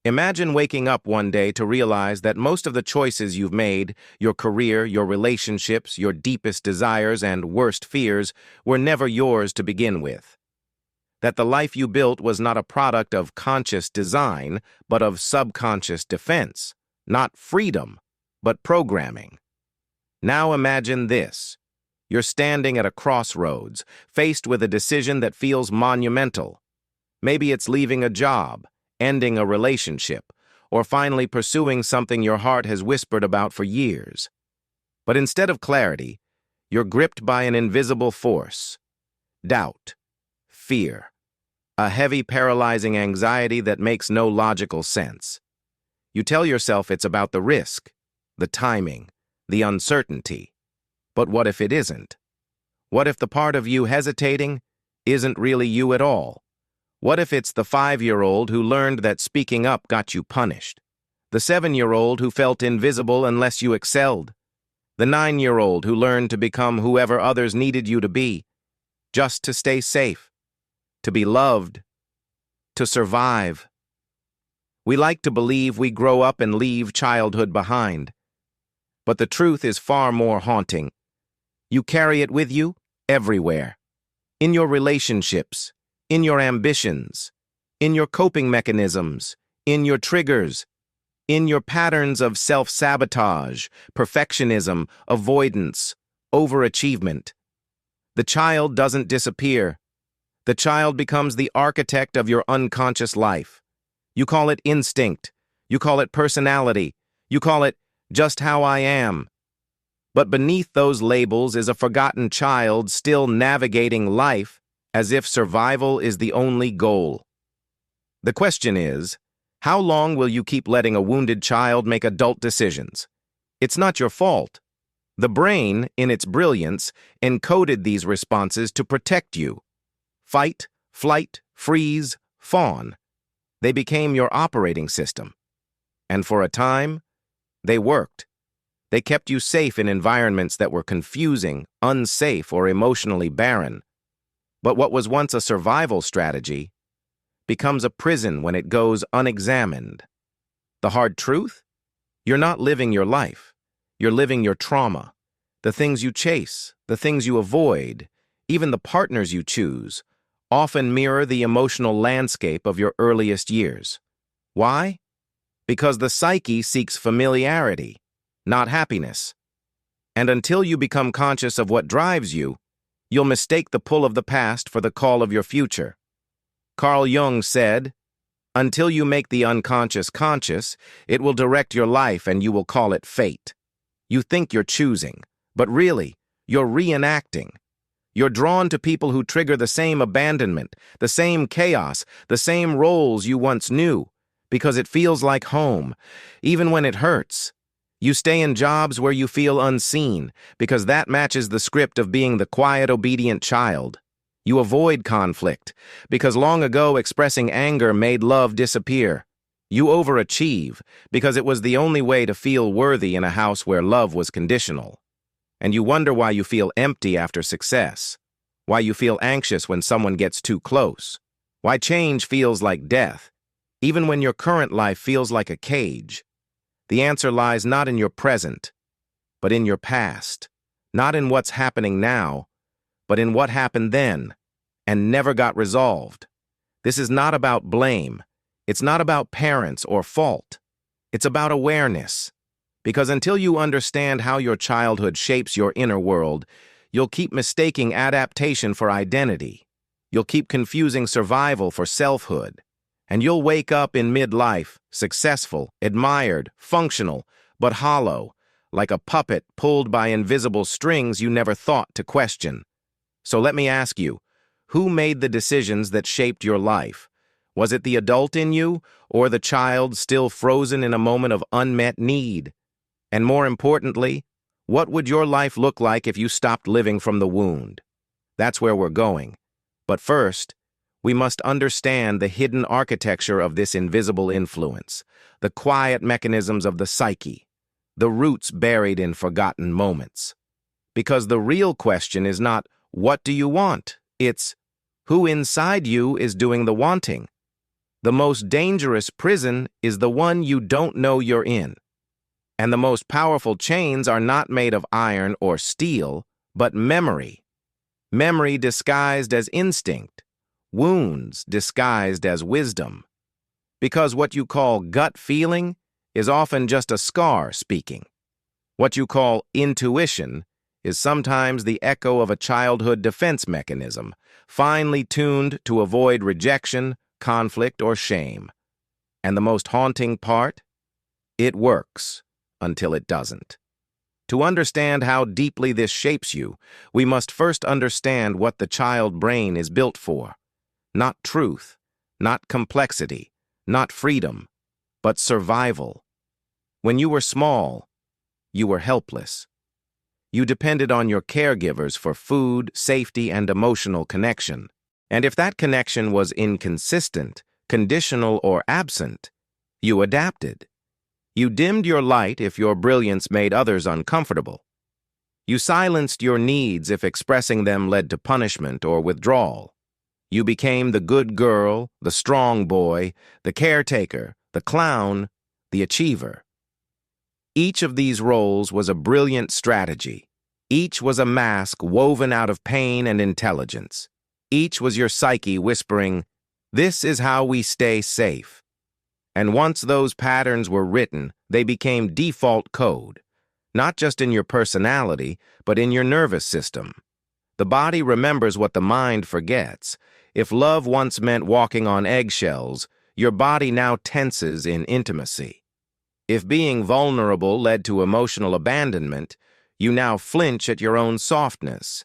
Imagine waking up one day to realize that most of the choices you've made, your career, your relationships, your deepest desires and worst fears, were never yours to begin with. That the life you built was not a product of conscious design, but of subconscious defense, not freedom, but programming. Now imagine this. You're standing at a crossroads, faced with a decision that feels monumental. Maybe it's leaving a job, ending a relationship, or finally pursuing something your heart has whispered about for years. But instead of clarity, you're gripped by an invisible force. Doubt. Fear. A heavy, paralyzing anxiety that makes no logical sense. You tell yourself it's about the risk, the timing, the uncertainty. But what if it isn't? What if the part of you hesitating isn't really you at all? What if it's the 5-year-old who learned that speaking up got you punished? The 7-year-old who felt invisible unless you excelled? The 9-year-old who learned to become whoever others needed you to be, just to stay safe, to be loved, to survive? We like to believe we grow up and leave childhood behind. But the truth is far more haunting. You carry it with you everywhere. In your relationships, in your ambitions, in your coping mechanisms, in your triggers, in your patterns of self-sabotage, perfectionism, avoidance, overachievement. The child doesn't disappear. The child becomes the architect of your unconscious life. You call it instinct. You call it personality. You call it just how I am. But beneath those labels is a forgotten child still navigating life as if survival is the only goal. The question is, how long will you keep letting a wounded child make adult decisions? It's not your fault. The brain, in its brilliance, encoded these responses to protect you. Fight, flight, freeze, fawn. They became your operating system. And for a time, they worked. They kept you safe in environments that were confusing, unsafe, or emotionally barren. But what was once a survival strategy becomes a prison when it goes unexamined. The hard truth? You're not living your life. You're living your trauma. The things you chase, the things you avoid, even the partners you choose, often mirror the emotional landscape of your earliest years. Why? Because the psyche seeks familiarity, not happiness. And until you become conscious of what drives you, you'll mistake the pull of the past for the call of your future. Carl Jung said, "Until you make the unconscious conscious, it will direct your life and you will call it fate." You think you're choosing, but really, you're re-enacting. You're drawn to people who trigger the same abandonment, the same chaos, the same roles you once knew, because it feels like home, even when it hurts. You stay in jobs where you feel unseen, because that matches the script of being the quiet, obedient child. You avoid conflict, because long ago expressing anger made love disappear. You overachieve, because it was the only way to feel worthy in a house where love was conditional. And you wonder why you feel empty after success, why you feel anxious when someone gets too close, why change feels like death, even when your current life feels like a cage. The answer lies not in your present, but in your past, not in what's happening now, but in what happened then and never got resolved. This is not about blame. It's not about parents or fault. It's about awareness. Because until you understand how your childhood shapes your inner world, you'll keep mistaking adaptation for identity. You'll keep confusing survival for selfhood. And you'll wake up in midlife, successful, admired, functional, but hollow, like a puppet pulled by invisible strings you never thought to question. So let me ask you, who made the decisions that shaped your life? Was it the adult in you, or the child still frozen in a moment of unmet need? And more importantly, what would your life look like if you stopped living from the wound? That's where we're going. But first, we must understand the hidden architecture of this invisible influence, the quiet mechanisms of the psyche, the roots buried in forgotten moments. Because the real question is not, what do you want? It's, who inside you is doing the wanting? The most dangerous prison is the one you don't know you're in. And the most powerful chains are not made of iron or steel, but memory. Memory disguised as instinct. Wounds disguised as wisdom. Because what you call gut feeling is often just a scar speaking. What you call intuition is sometimes the echo of a childhood defense mechanism, finely tuned to avoid rejection, conflict, or shame. And the most haunting part? It works until it doesn't. To understand how deeply this shapes you, we must first understand what the child brain is built for. Not truth, not complexity, not freedom, but survival. When you were small, you were helpless. You depended on your caregivers for food, safety, and emotional connection. And if that connection was inconsistent, conditional, or absent, you adapted. You dimmed your light if your brilliance made others uncomfortable. You silenced your needs if expressing them led to punishment or withdrawal. You became the good girl, the strong boy, the caretaker, the clown, the achiever. Each of these roles was a brilliant strategy. Each was a mask woven out of pain and intelligence. Each was your psyche whispering, "This is how we stay safe." And once those patterns were written, they became default code, not just in your personality, but in your nervous system. The body remembers what the mind forgets. If love once meant walking on eggshells, your body now tenses in intimacy. If being vulnerable led to emotional abandonment, you now flinch at your own softness.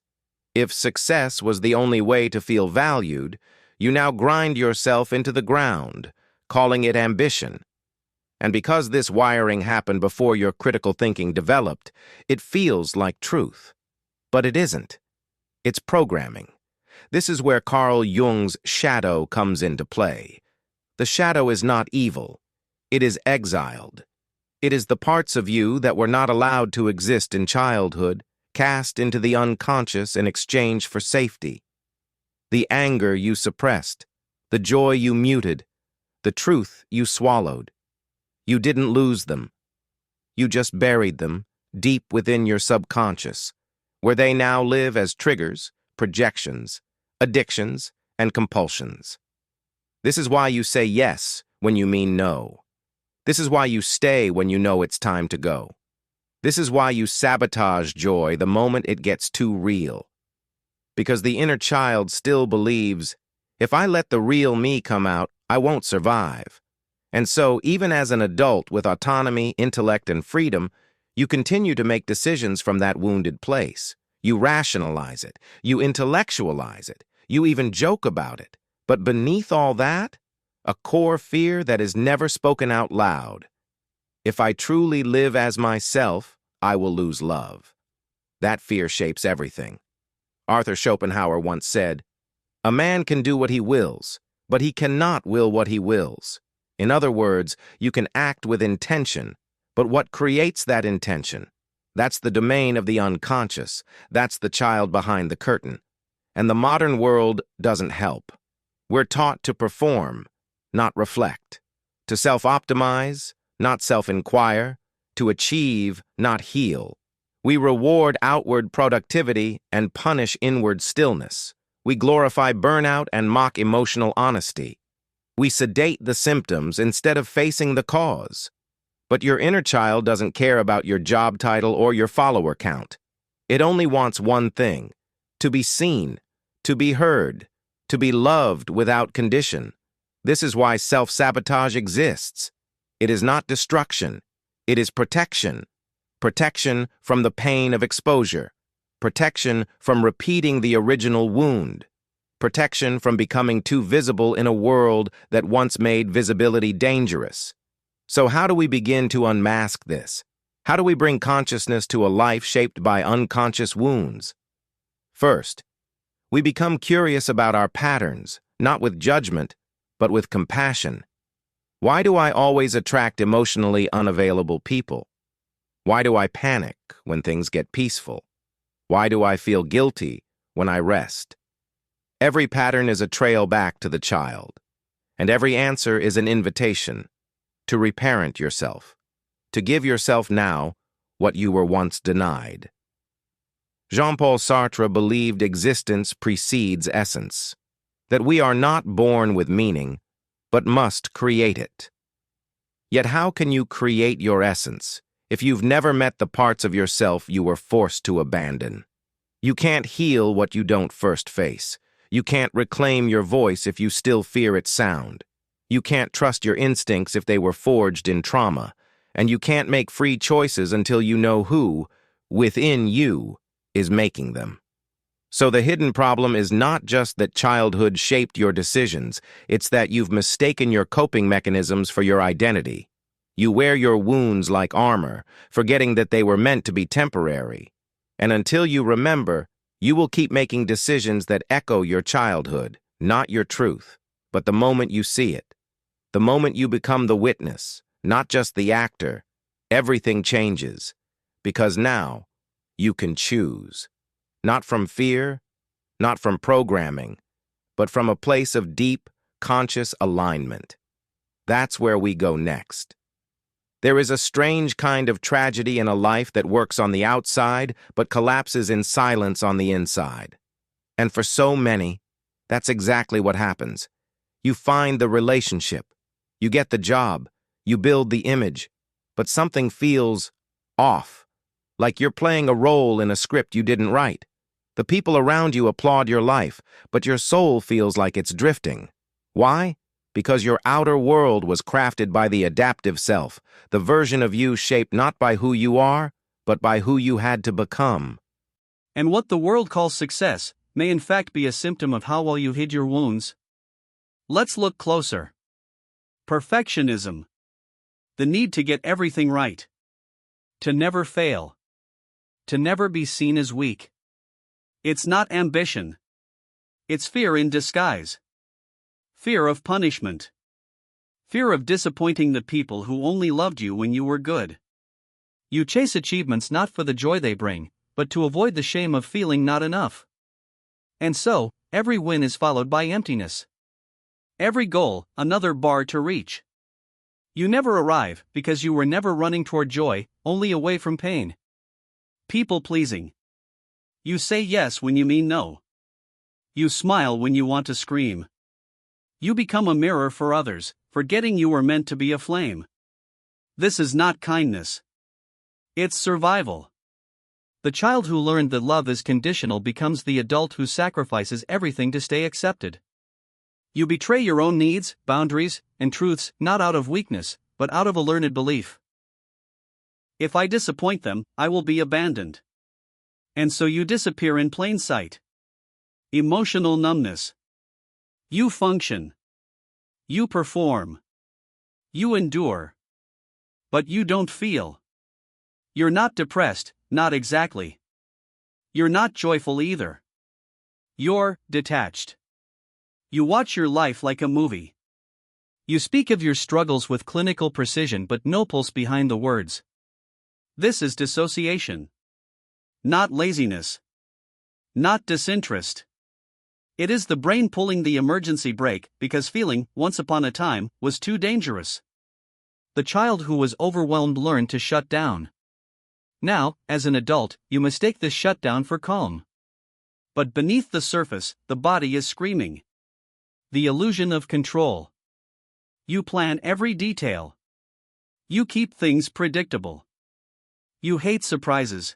If success was the only way to feel valued, you now grind yourself into the ground, calling it ambition. And because this wiring happened before your critical thinking developed, it feels like truth. But it isn't. It's programming. This is where Carl Jung's shadow comes into play. The shadow is not evil. It is exiled. It is the parts of you that were not allowed to exist in childhood, cast into the unconscious in exchange for safety. The anger you suppressed, the joy you muted, the truth you swallowed. You didn't lose them. You just buried them deep within your subconscious, where they now live as triggers, projections, addictions, and compulsions. This is why you say yes when you mean no. This is why you stay when you know it's time to go. This is why you sabotage joy the moment it gets too real. Because the inner child still believes, if I let the real me come out, I won't survive. And so, even as an adult with autonomy, intellect, and freedom, you continue to make decisions from that wounded place. You rationalize it. You intellectualize it. You even joke about it. But beneath all that, a core fear that is never spoken out loud. If I truly live as myself, I will lose love. That fear shapes everything. Arthur Schopenhauer once said, "A man can do what he wills, but he cannot will what he wills." In other words, you can act with intention, but what creates that intention? That's the domain of the unconscious. That's the child behind the curtain. And the modern world doesn't help. We're taught to perform, not reflect, to self-optimize, not self-inquire, to achieve, not heal. We reward outward productivity and punish inward stillness. We glorify burnout and mock emotional honesty. We sedate the symptoms instead of facing the cause. But your inner child doesn't care about your job title or your follower count. It only wants one thing: to be seen, to be heard, to be loved without condition. This is why self-sabotage exists. It is not destruction. It is protection. Protection from the pain of exposure. Protection from repeating the original wound. Protection from becoming too visible in a world that once made visibility dangerous. So how do we begin to unmask this? How do we bring consciousness to a life shaped by unconscious wounds? First, we become curious about our patterns, not with judgment, but with compassion. Why do I always attract emotionally unavailable people? Why do I panic when things get peaceful? Why do I feel guilty when I rest? Every pattern is a trail back to the child. And every answer is an invitation to reparent yourself, to give yourself now what you were once denied. Jean-Paul Sartre believed existence precedes essence, that we are not born with meaning, but must create it. Yet how can you create your essence if you've never met the parts of yourself you were forced to abandon? You can't heal what you don't first face. You can't reclaim your voice if you still fear its sound. You can't trust your instincts if they were forged in trauma. And you can't make free choices until you know who, within you, is making them. So the hidden problem is not just that childhood shaped your decisions, it's that you've mistaken your coping mechanisms for your identity. You wear your wounds like armor, forgetting that they were meant to be temporary. And until you remember, you will keep making decisions that echo your childhood, not your truth. But the moment you see it, the moment you become the witness, not just the actor, everything changes. Because now, you can choose. Not from fear, not from programming, but from a place of deep, conscious alignment. That's where we go next. There is a strange kind of tragedy in a life that works on the outside, but collapses in silence on the inside. And for so many, that's exactly what happens. You find the relationship, you get the job, you build the image, but something feels off, like you're playing a role in a script you didn't write. The people around you applaud your life, but your soul feels like it's drifting. Why? Because your outer world was crafted by the adaptive self, the version of you shaped not by who you are, but by who you had to become. And what the world calls success may in fact be a symptom of how well you hid your wounds. Let's look closer. Perfectionism. The need to get everything right. To never fail. To never be seen as weak. It's not ambition. It's fear in disguise. Fear of punishment. Fear of disappointing the people who only loved you when you were good. You chase achievements not for the joy they bring, but to avoid the shame of feeling not enough. And so, every win is followed by emptiness. Every goal, another bar to reach. You never arrive because you were never running toward joy, only away from pain. People-pleasing. You say yes when you mean no. You smile when you want to scream. You become a mirror for others, forgetting you were meant to be a flame. This is not kindness. It's survival. The child who learned that love is conditional becomes the adult who sacrifices everything to stay accepted. You betray your own needs, boundaries, and truths not out of weakness, but out of a learned belief. If I disappoint them, I will be abandoned. And so you disappear in plain sight. Emotional numbness. You function. You perform. You endure. But you don't feel. You're not depressed, not exactly. You're not joyful either. You're detached. You watch your life like a movie. You speak of your struggles with clinical precision but no pulse behind the words. This is dissociation. Not laziness. Not disinterest. It is the brain pulling the emergency brake because feeling, once upon a time, was too dangerous. The child who was overwhelmed learned to shut down. Now, as an adult, you mistake this shutdown for calm. But beneath the surface, the body is screaming. The illusion of control. You plan every detail. You keep things predictable. You hate surprises.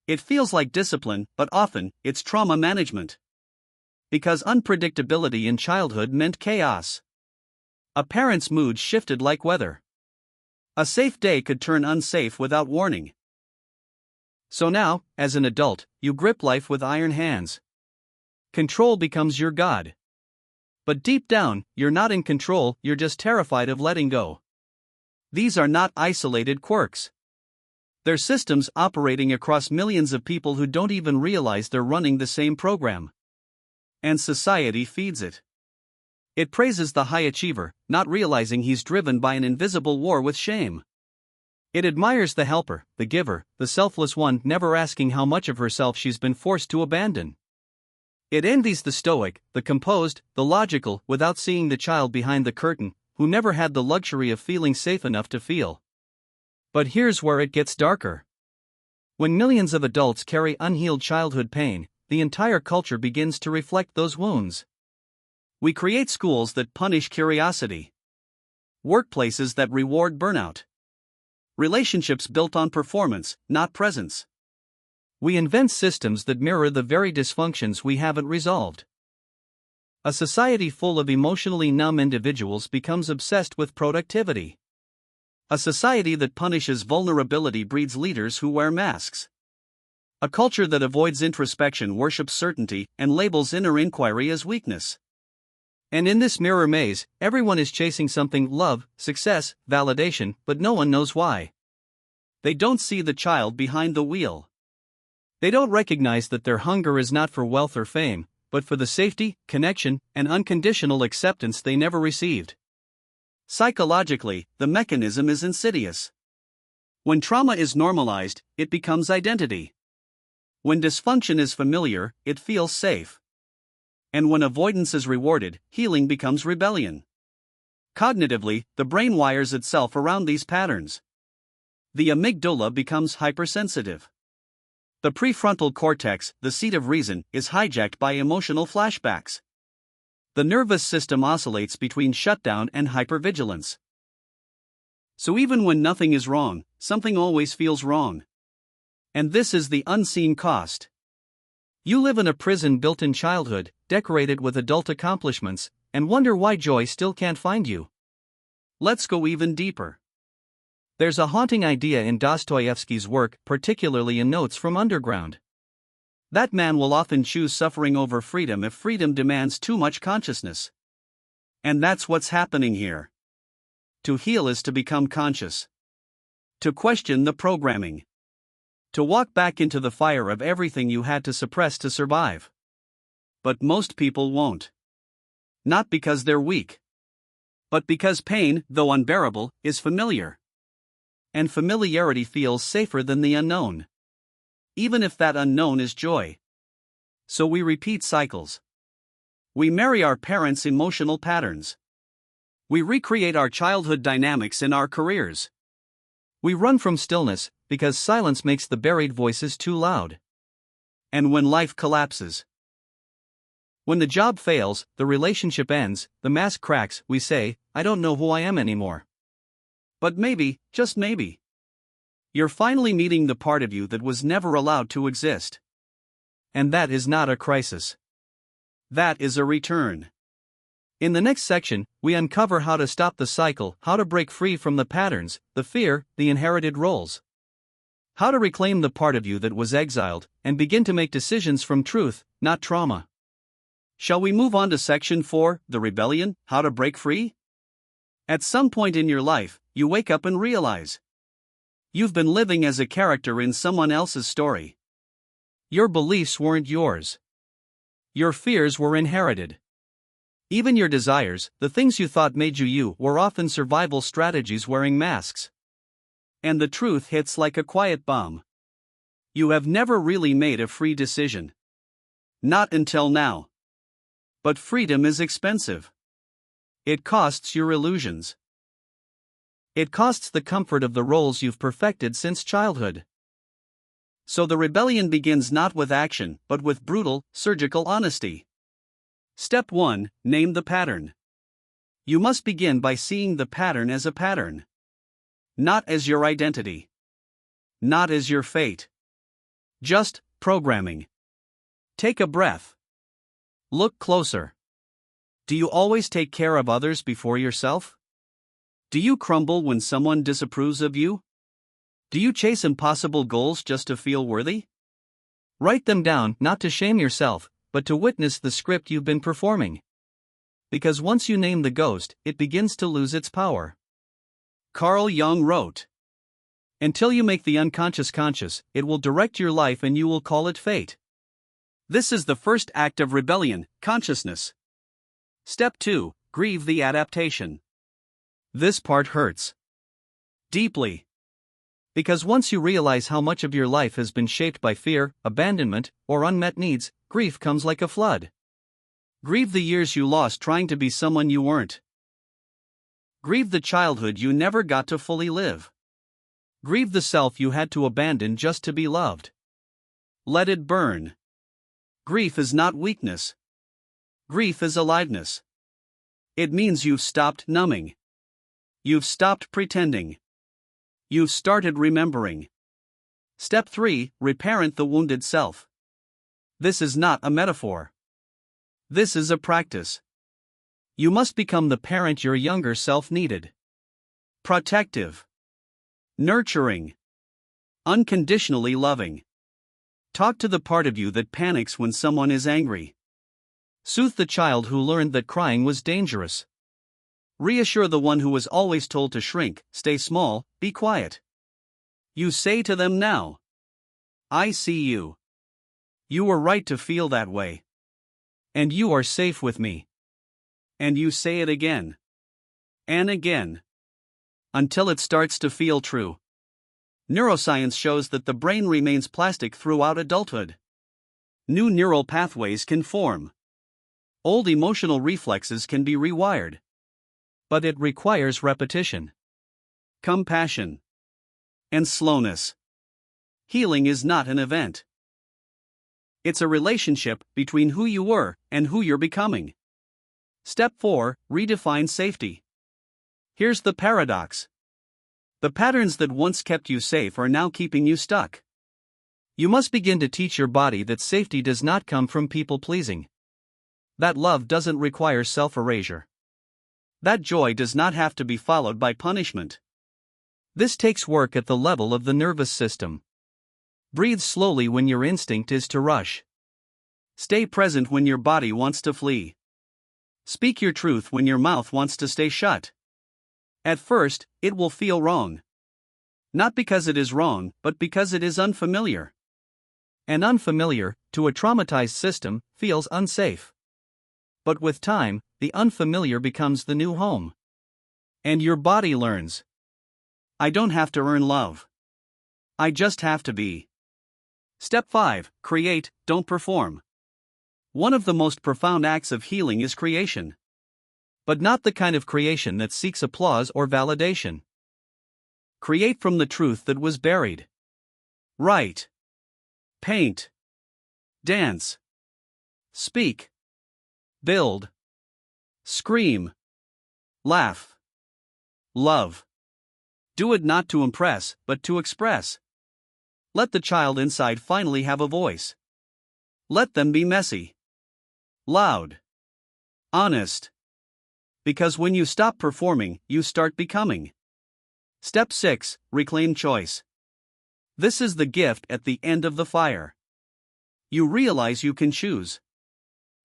It feels like discipline, but often, it's trauma management. Because unpredictability in childhood meant chaos. A parent's mood shifted like weather. A safe day could turn unsafe without warning. So now, as an adult, you grip life with iron hands. Control becomes your god. But deep down, you're not in control, you're just terrified of letting go. These are not isolated quirks. They're systems operating across millions of people who don't even realize they're running the same program. And society feeds it. It praises the high achiever, not realizing he's driven by an invisible war with shame. It admires the helper, the giver, the selfless one, never asking how much of herself she's been forced to abandon. It envies the stoic, the composed, the logical, without seeing the child behind the curtain, who never had the luxury of feeling safe enough to feel. But here's where it gets darker. When millions of adults carry unhealed childhood pain, the entire culture begins to reflect those wounds. We create schools that punish curiosity, workplaces that reward burnout, relationships built on performance, not presence. We invent systems that mirror the very dysfunctions we haven't resolved. A society full of emotionally numb individuals becomes obsessed with productivity. A society that punishes vulnerability breeds leaders who wear masks. A culture that avoids introspection worships certainty and labels inner inquiry as weakness. And in this mirror maze, everyone is chasing something: love, success, validation, but no one knows why. They don't see the child behind the wheel. They don't recognize that their hunger is not for wealth or fame, but for the safety, connection, and unconditional acceptance they never received. Psychologically, the mechanism is insidious. When trauma is normalized, it becomes identity. When dysfunction is familiar, it feels safe. And when avoidance is rewarded, healing becomes rebellion. Cognitively, the brain wires itself around these patterns. The amygdala becomes hypersensitive. The prefrontal cortex, the seat of reason, is hijacked by emotional flashbacks. The nervous system oscillates between shutdown and hypervigilance. So even when nothing is wrong, something always feels wrong. And this is the unseen cost. You live in a prison built in childhood, decorated with adult accomplishments, and wonder why joy still can't find you. Let's go even deeper. There's a haunting idea in Dostoevsky's work, particularly in Notes from Underground. That man will often choose suffering over freedom if freedom demands too much consciousness. And that's what's happening here. To heal is to become conscious. To question the programming. To walk back into the fire of everything you had to suppress to survive. But most people won't. Not because they're weak. But because pain, though unbearable, is familiar. And familiarity feels safer than the unknown. Even if that unknown is joy. So we repeat cycles. We marry our parents' emotional patterns. We recreate our childhood dynamics in our careers. We run from stillness, because silence makes the buried voices too loud. And when life collapses, when the job fails, the relationship ends, the mask cracks, we say, I don't know who I am anymore. But maybe, just maybe, you're finally meeting the part of you that was never allowed to exist. And that is not a crisis. That is a return. In the next section, we uncover how to stop the cycle, how to break free from the patterns, the fear, the inherited roles. How to reclaim the part of you that was exiled, and begin to make decisions from truth, not trauma. Shall we move on to section 4, the rebellion, how to break free? At some point in your life, you wake up and realize you've been living as a character in someone else's story. Your beliefs weren't yours. Your fears were inherited. Even your desires, the things you thought made you you, were often survival strategies wearing masks. And the truth hits like a quiet bomb. You have never really made a free decision. Not until now. But freedom is expensive. It costs your illusions. It costs the comfort of the roles you've perfected since childhood. So the rebellion begins not with action, but with brutal, surgical honesty. Step 1, name the pattern. You must begin by seeing the pattern as a pattern. Not as your identity. Not as your fate. Just programming. Take a breath. Look closer. Do you always take care of others before yourself? Do you crumble when someone disapproves of you? Do you chase impossible goals just to feel worthy? Write them down, not to shame yourself, but to witness the script you've been performing. Because once you name the ghost, it begins to lose its power. Carl Jung wrote, "Until you make the unconscious conscious, it will direct your life and you will call it fate." This is the first act of rebellion, consciousness. Step 2, grieve the adaptation. This part hurts deeply. Because once you realize how much of your life has been shaped by fear, abandonment, or unmet needs, grief comes like a flood. Grieve the years you lost trying to be someone you weren't. Grieve the childhood you never got to fully live. Grieve the self you had to abandon just to be loved. Let it burn. Grief is not weakness. Grief is aliveness. It means you've stopped numbing. You've stopped pretending. You've started remembering. Step 3: Reparent the wounded self. This is not a metaphor. This is a practice. You must become the parent your younger self needed. Protective. Nurturing. Unconditionally loving. Talk to the part of you that panics when someone is angry. Soothe the child who learned that crying was dangerous. Reassure the one who was always told to shrink, stay small, be quiet. You say to them now, I see you. You were right to feel that way. And you are safe with me. And you say it again. And again. Until it starts to feel true. Neuroscience shows that the brain remains plastic throughout adulthood. New neural pathways can form. Old emotional reflexes can be rewired. But it requires repetition, compassion, and slowness. Healing is not an event. It's a relationship between who you were and who you're becoming. Step 4: Redefine safety. Here's the paradox. The patterns that once kept you safe are now keeping you stuck. You must begin to teach your body that safety does not come from people-pleasing. That love doesn't require self-erasure. That joy does not have to be followed by punishment. This takes work at the level of the nervous system. Breathe slowly when your instinct is to rush. Stay present when your body wants to flee. Speak your truth when your mouth wants to stay shut. At first, it will feel wrong. Not because it is wrong, but because it is unfamiliar. And unfamiliar, to a traumatized system, feels unsafe. But with time, the unfamiliar becomes the new home. And your body learns. I don't have to earn love. I just have to be. Step 5: Create, don't perform. One of the most profound acts of healing is creation. But not the kind of creation that seeks applause or validation. Create from the truth that was buried. Write. Paint. Dance. Speak. Build. Scream. Laugh. Love. Do it not to impress, but to express. Let the child inside finally have a voice. Let them be messy. Loud. Honest. Because when you stop performing, you start becoming. Step 6: Reclaim choice. This is the gift at the end of the fire. You realize you can choose.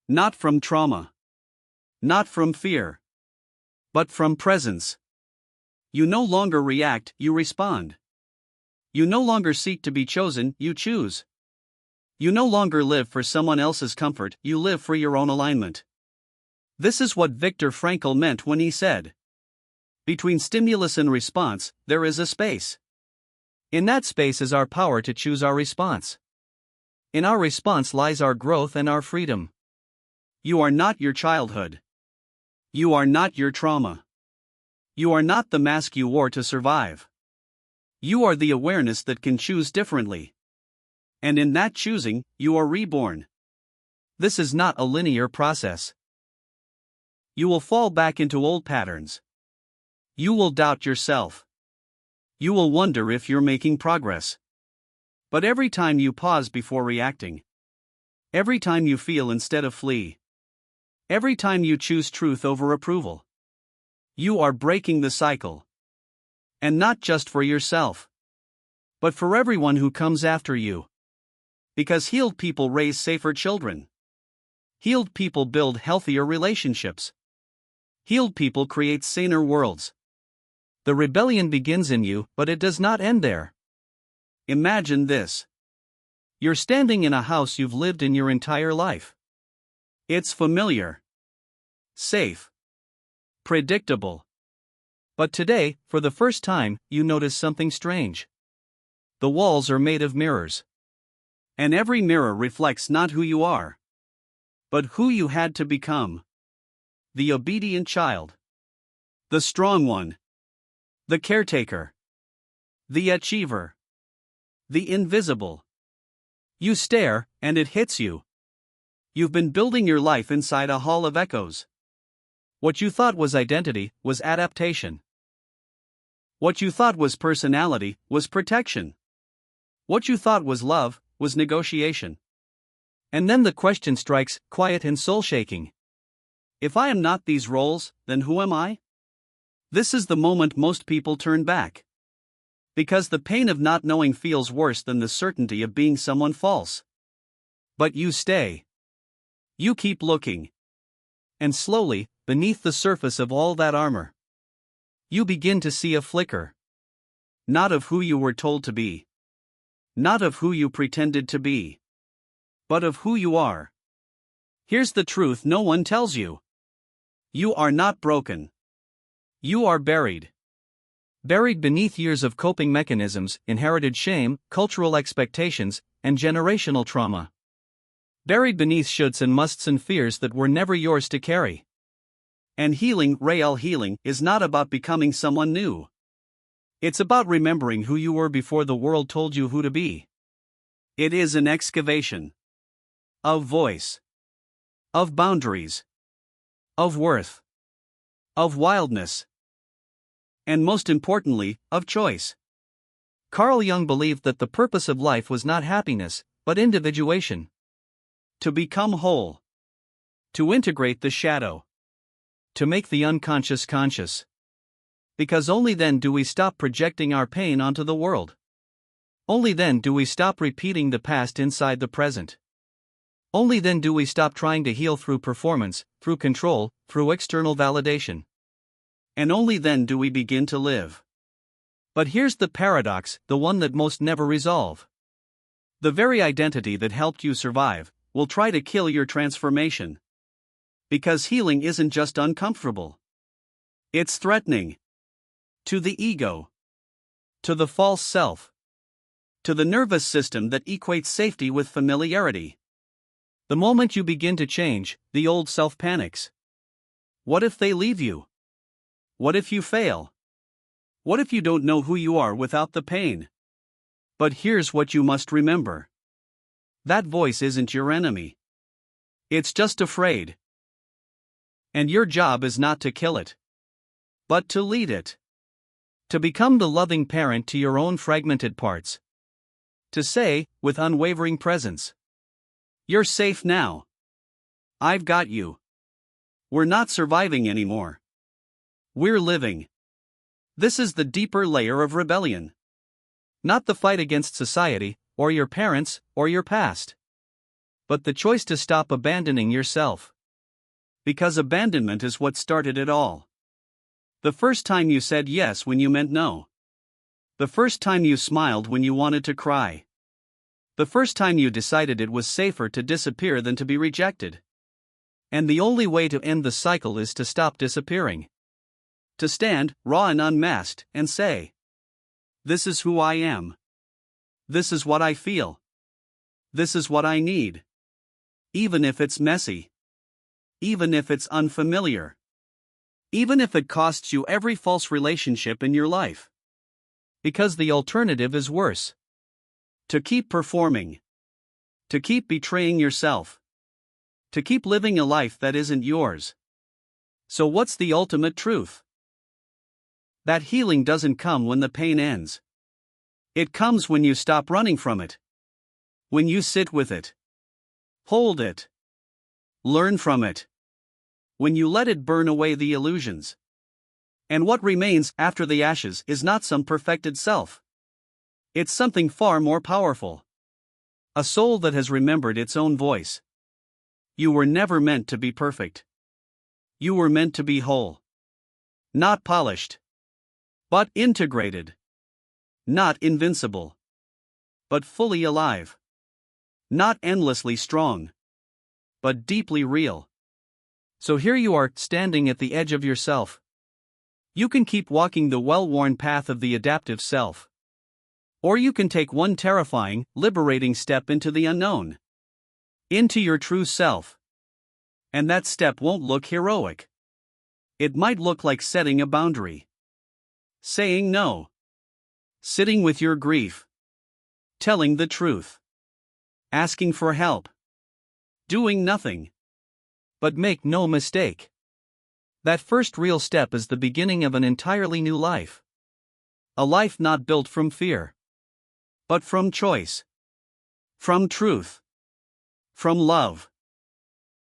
Not from trauma. Not from fear. But from presence. You no longer react, you respond. You no longer seek to be chosen, you choose. You no longer live for someone else's comfort, you live for your own alignment. This is what Viktor Frankl meant when he said, between stimulus and response, there is a space. In that space is our power to choose our response. In our response lies our growth and our freedom. You are not your childhood. You are not your trauma. You are not the mask you wore to survive. You are the awareness that can choose differently. And in that choosing, you are reborn. This is not a linear process. You will fall back into old patterns. You will doubt yourself. You will wonder if you're making progress. But every time you pause before reacting, every time you feel instead of flee, every time you choose truth over approval, you are breaking the cycle. And not just for yourself, but for everyone who comes after you. Because healed people raise safer children. Healed people build healthier relationships. Healed people create saner worlds. The rebellion begins in you, but it does not end there. Imagine this. You're standing in a house you've lived in your entire life. It's familiar, safe, predictable. But today, for the first time, you notice something strange. The walls are made of mirrors. And every mirror reflects not who you are, but who you had to become. The obedient child. The strong one. The caretaker. The achiever. The invisible. You stare, and it hits you. You've been building your life inside a hall of echoes. What you thought was identity was adaptation. What you thought was personality was protection. What you thought was love was negotiation. And then the question strikes, quiet and soul-shaking. If I am not these roles, then who am I? This is the moment most people turn back. Because the pain of not knowing feels worse than the certainty of being someone false. But you stay. You keep looking. And slowly, beneath the surface of all that armor, you begin to see a flicker. Not of who you were told to be. Not of who you pretended to be. But of who you are. Here's the truth no one tells you. You are not broken. You are buried. Buried beneath years of coping mechanisms, inherited shame, cultural expectations, and generational trauma. Buried beneath shoulds and musts and fears that were never yours to carry. And healing, real healing, is not about becoming someone new. It's about remembering who you were before the world told you who to be. It is an excavation. Of voice. Of boundaries. Of worth. Of wildness. And most importantly, of choice. Carl Jung believed that the purpose of life was not happiness, but individuation. To become whole. To integrate the shadow. To make the unconscious conscious. Because only then do we stop projecting our pain onto the world. Only then do we stop repeating the past inside the present. Only then do we stop trying to heal through performance, through control, through external validation. And only then do we begin to live. But here's the paradox, the one that most never resolve. The very identity that helped you survive will try to kill your transformation. Because healing isn't just uncomfortable. It's threatening. To the ego. To the false self. To the nervous system that equates safety with familiarity. The moment you begin to change, the old self panics. What if they leave you? What if you fail? What if you don't know who you are without the pain? But here's what you must remember. That voice isn't your enemy. It's just afraid. And your job is not to kill it, but to lead it. To become the loving parent to your own fragmented parts. To say, with unwavering presence, you're safe now. I've got you. We're not surviving anymore. We're living. This is the deeper layer of rebellion. Not the fight against society, or your parents, or your past. But the choice to stop abandoning yourself. Because abandonment is what started it all. The first time you said yes when you meant no. The first time you smiled when you wanted to cry. The first time you decided it was safer to disappear than to be rejected. And the only way to end the cycle is to stop disappearing. To stand, raw and unmasked, and say, this is who I am. This is what I feel. This is what I need. Even if it's messy. Even if it's unfamiliar. Even if it costs you every false relationship in your life. Because the alternative is worse. To keep performing. To keep betraying yourself. To keep living a life that isn't yours. So what's the ultimate truth? That healing doesn't come when the pain ends. It comes when you stop running from it. When you sit with it. Hold it. Learn from it. When you let it burn away the illusions. And what remains after the ashes is not some perfected self. It's something far more powerful. A soul that has remembered its own voice. You were never meant to be perfect. You were meant to be whole. Not polished. But integrated. Not invincible. But fully alive. Not endlessly strong. But deeply real. So here you are, standing at the edge of yourself. You can keep walking the well-worn path of the adaptive self. Or you can take one terrifying, liberating step into the unknown, into your true self. And that step won't look heroic. It might look like setting a boundary, saying no, sitting with your grief, telling the truth, asking for help, doing nothing. But make no mistake, that first real step is the beginning of an entirely new life. A life not built from fear, but from choice, from truth, from love.